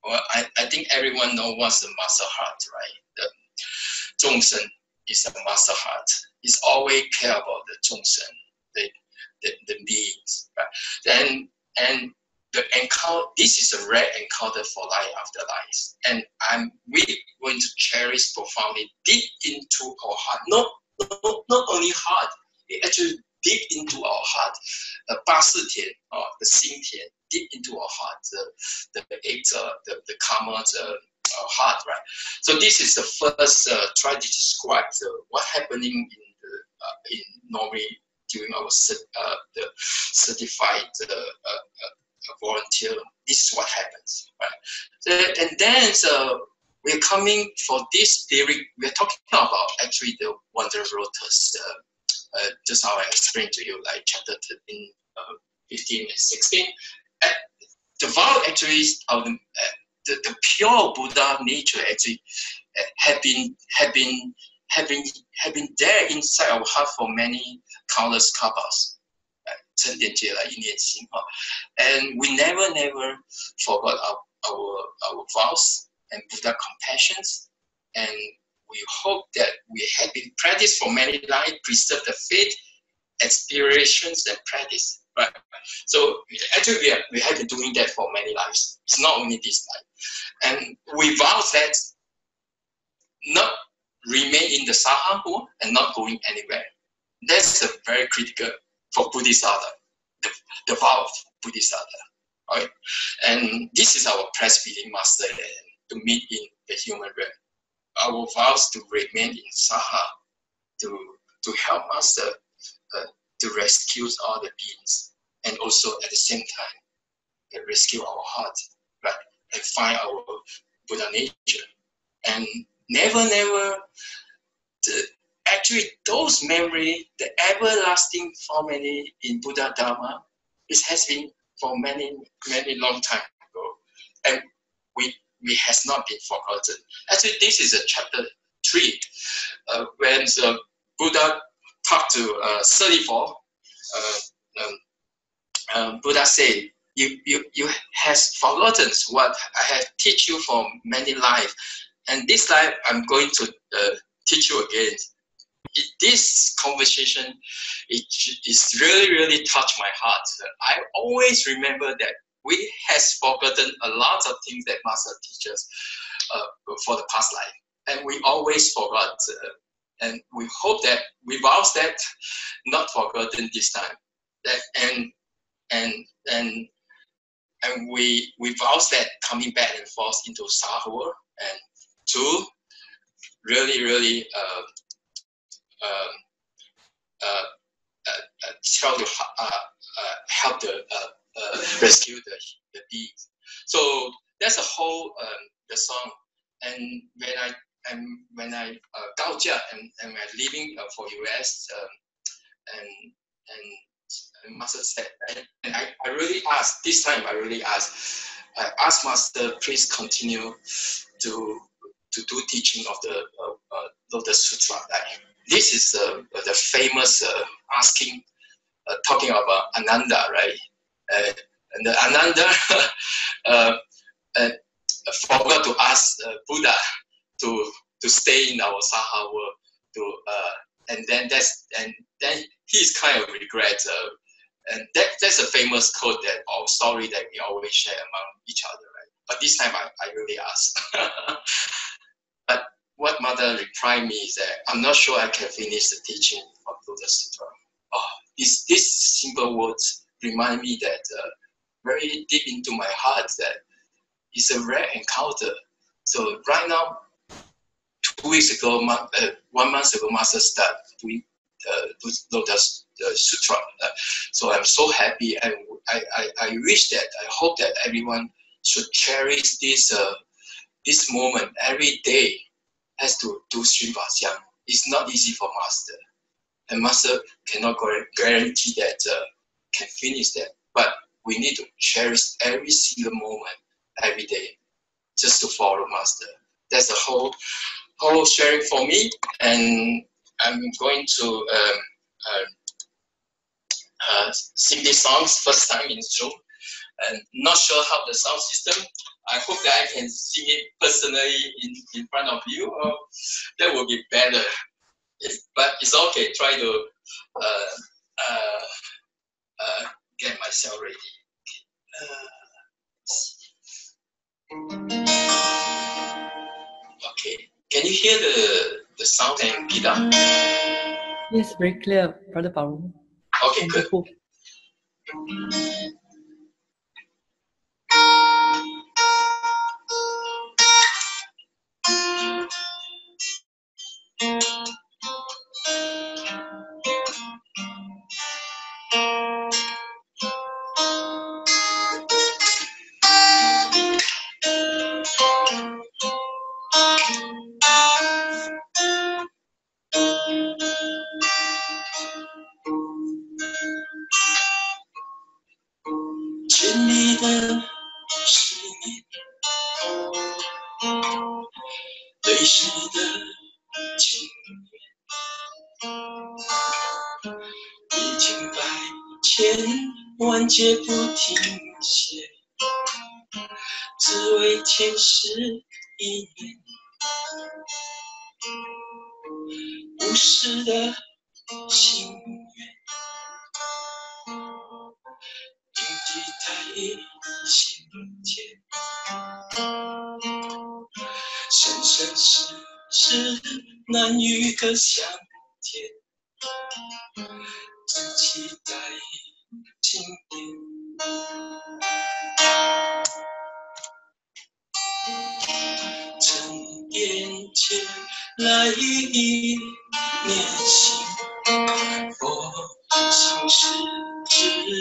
Well, I think everyone knows what's the Master heart, right? The Zhongsen is a Master heart. It's always care about the Zhongsen, the beings, right? And the encounter. This is a rare encounter for life after life, and I'm really going to cherish profoundly deep into our heart. Not only heart, it actually deep into our heart. 八四田 the 心田 deep into our heart, the karma, the heart, right? So this is the first try to describe what happening in normally during our the certified volunteer. This is what happens, right? And then we're coming for this theory. We're talking about actually the Wondrous Lotus. Just how I explained to you, like chapter 13, 15 and 16. The vow actually is the pure Buddha nature actually have been there inside our heart for many countless kalpas. 成点戒来一念心哈, and we never forgot our vows and Buddha compassions, and we hope that we have been practiced for many lives, preserve the faith, aspirations, and practice. Right. So actually, we have been doing that for many lives. It's not only this life, and we vow that not remain in the Sahahu and not going anywhere. That's a very critical for Bodhisattva, the vow of Bodhisattva, right? And this is our press-feeding master to meet in the human realm. Our vows to remain in Saha, to help master to rescue all the beings, and also at the same time rescue our heart, right? And find our Buddha nature, and never. Actually, those memory, the everlasting harmony in Buddha Dharma, it has been for many long time ago, and we has not been forgotten. Actually, this is a chapter 3, when the Buddha talked to 34. Buddha said, "You has forgotten what I have teach you for many lives, and this life I'm going to teach you again." This conversation, it really touched my heart. I always remember that we has forgotten a lot of things that Master teaches for the past life, and we always forgot. And we hope that we vow that not forgotten this time. That and we vow that coming back and forth into Sahur and to really try to help the rescue the bees. So that's the whole the song. And when I Gaojia and I'm leaving for US, and Master said, and I really asked this time. I asked Master, please continue to do teaching of the Lotus Sutra. This is the famous asking, talking about Ananda, right? And the Ananda forgot to ask Buddha to stay in our Saha world, and then he's kind of regret, and that's a famous quote that story that we always share among each other, right? But this time I really asked. But what Mother replied me is that I'm not sure I can finish the teaching of Lotus Sutra. These simple words remind me that very deep into my heart that it's a rare encounter. So right now, 2 weeks ago, 1 month ago, Master started doing Lotus Sutra. So I'm so happy, and I wish that, I hope that everyone should cherish this moment every day. Has to do Xunfaxiang. It's not easy for Master, and Master cannot guarantee that can finish that. But we need to cherish every single moment, every day, just to follow Master. That's the whole sharing for me, and I'm going to sing these songs first time in Zoom, and not sure how the sound system. I hope that I can sing it personally in front of you. That will be better. But it's okay. Try to get myself ready. Okay. Can you hear the sound and guitar? Yes, very clear, Brother Bao Ru. Okay, good. 甜蜜的思念，泪湿的情缘，已经百千万劫不停歇，只为前世一念，无私的心愿，印记在心间，生生世世难遇个相见，只期待今年。沉淀前来一念心，佛心是知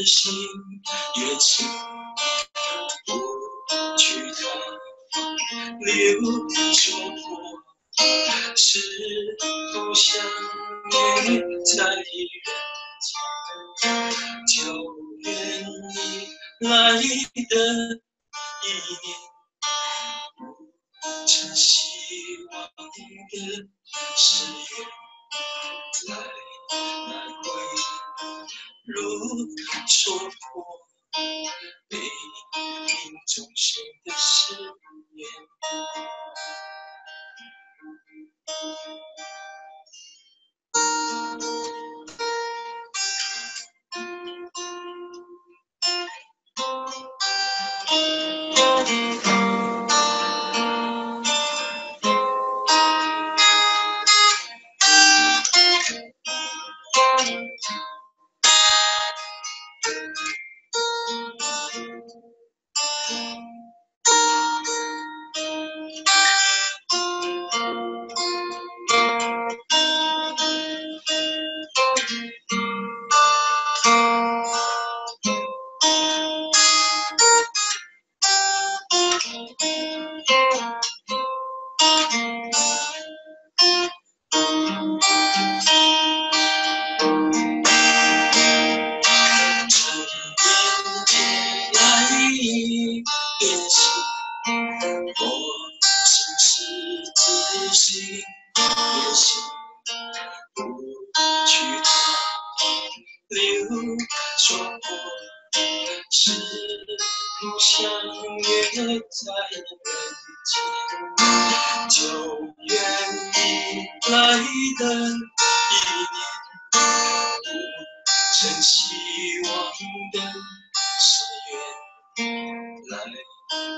心越情，不去看流说破，是不相约在人间，就愿你来的一念，真希望的誓言，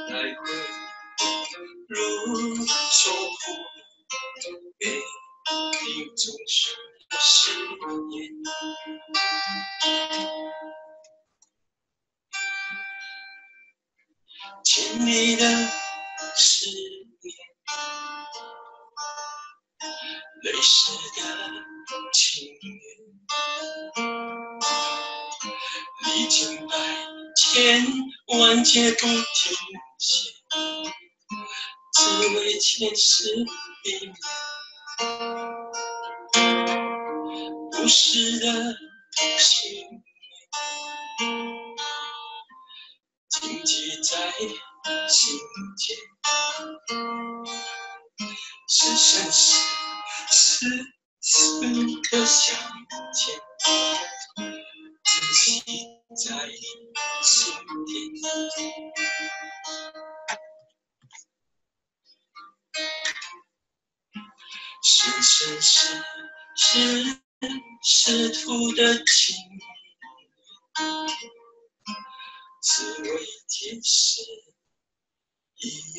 来回如说破，悲悯众生的誓言。甜蜜的思念，泪湿的情缘，历经百千万劫不停歇，只为前世一面，无私的心念，谨记在心间，是生是死，此刻相见，珍惜在心田。生生世世师徒的情，只为前世一面。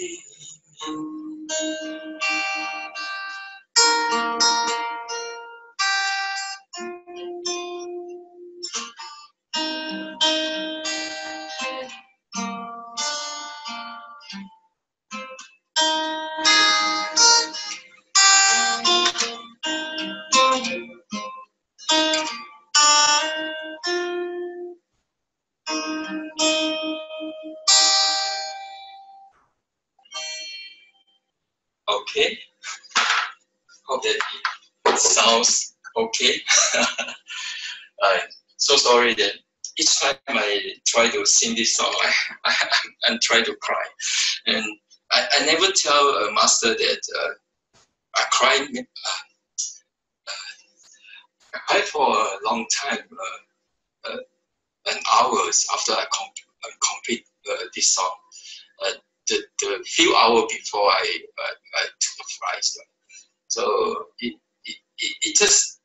Okay, hope that it sounds okay. I'm so sorry that each time I try to sing this song, I try to cry, and I never tell a master that I cry. I cry for a long time, an hours after I complete this song. The few hours before I took the flight, so it just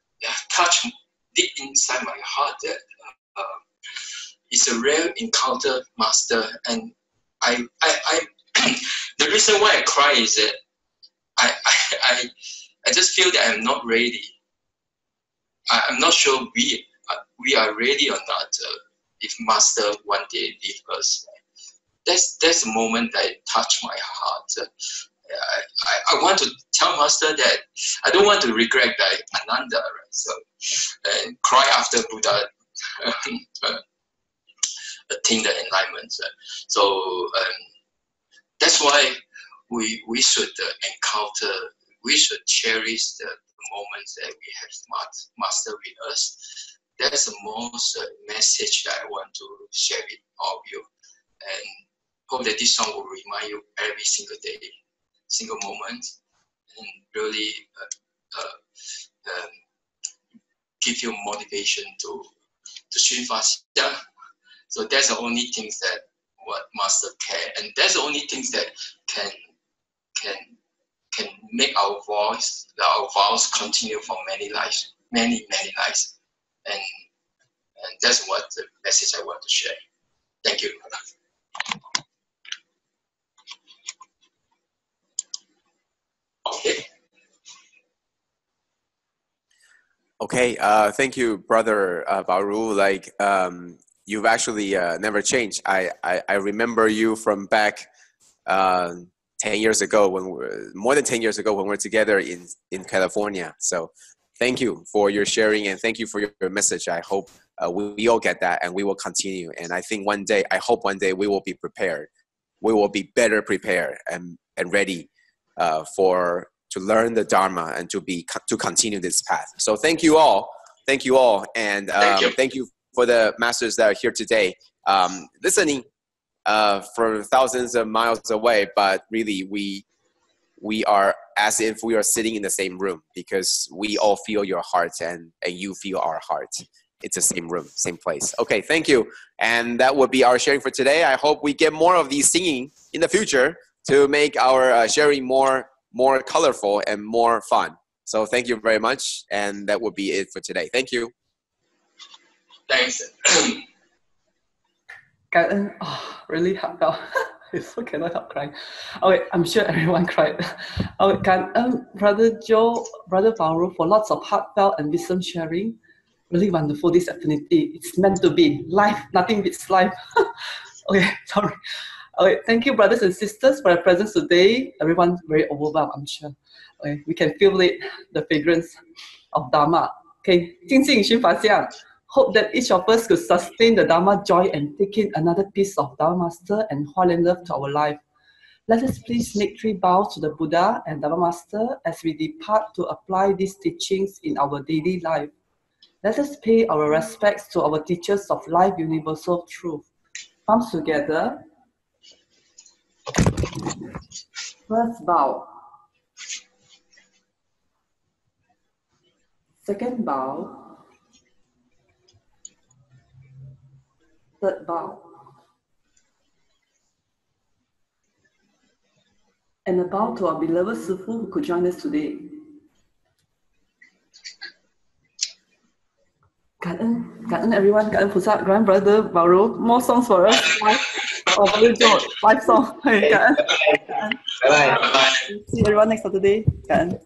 touched deep inside my heart that it's a rare encounter, master. And I the reason why I cry is that I just feel that I'm not ready. I'm not sure we are ready or not. If master one day leave us, that's the moment that touched my heart. I want to tell master that I don't want to regret that Ananda, right? So and cry after Buddha attain the enlightenment. So that's why we should encounter, we should cherish the moments that we have master with us. That's the most message that I want to share with all of you, and hope that this song will remind you every single day, single moment, and really give you motivation to Xunfa. So that's the only things that what master care, and that's the only things that can make our vows continue for many lives, many lives, and that's what the message I want to share. Thank you. Okay. Okay, thank you, Brother Bao Ru. Like, you've actually never changed. I remember you from back 10 years ago, more than 10 years ago when we were together in California. So thank you for your sharing, and thank you for your message. I hope we all get that, and we will continue. And I think one day, I hope one day we will be prepared. We will be better prepared and ready to learn the Dharma and to continue this path. So thank you all, and thank you for the masters that are here today, listening from thousands of miles away. But really, we are as if we are sitting in the same room, because we all feel your heart, and you feel our heart. It's the same room, same place. Okay, thank you. And that would be our sharing for today. I hope we get more of these singing in the future to make our sharing more colorful and more fun. So thank you very much. And that would be it for today. Thank you. Thanks. Really heartfelt. I so cannot help crying. Okay, I'm sure everyone cried. Okay, Brother Joe, Brother Bao Ru, for lots of heartfelt and wisdom sharing. Really wonderful, this affinity. It's meant to be. Life, nothing beats life. Okay, sorry. Okay, thank you, brothers and sisters, for your presence today. Everyone very overwhelmed, I'm sure. Okay, we can feel it, the fragrance of Dharma. Okay, Jing Xunfa Xiang. Hope that each of us could sustain the Dharma joy and take in another piece of Dharma Master and Hualien love to our life. Let us please make 3 bows to the Buddha and Dharma Master as we depart to apply these teachings in our daily life. Let us pay our respects to our teachers of life universal truth. Palms together. First bow. Second bow. Third bow. And a bow to our beloved Sifu who could join us today. Cảm ơn everyone, cảm ơn菩萨, Grand Brother Bao Ru, more songs for us. Brother Joe, 5 songs. Cảm ơn. Bye bye. See everyone next Saturday. Cảm ơn.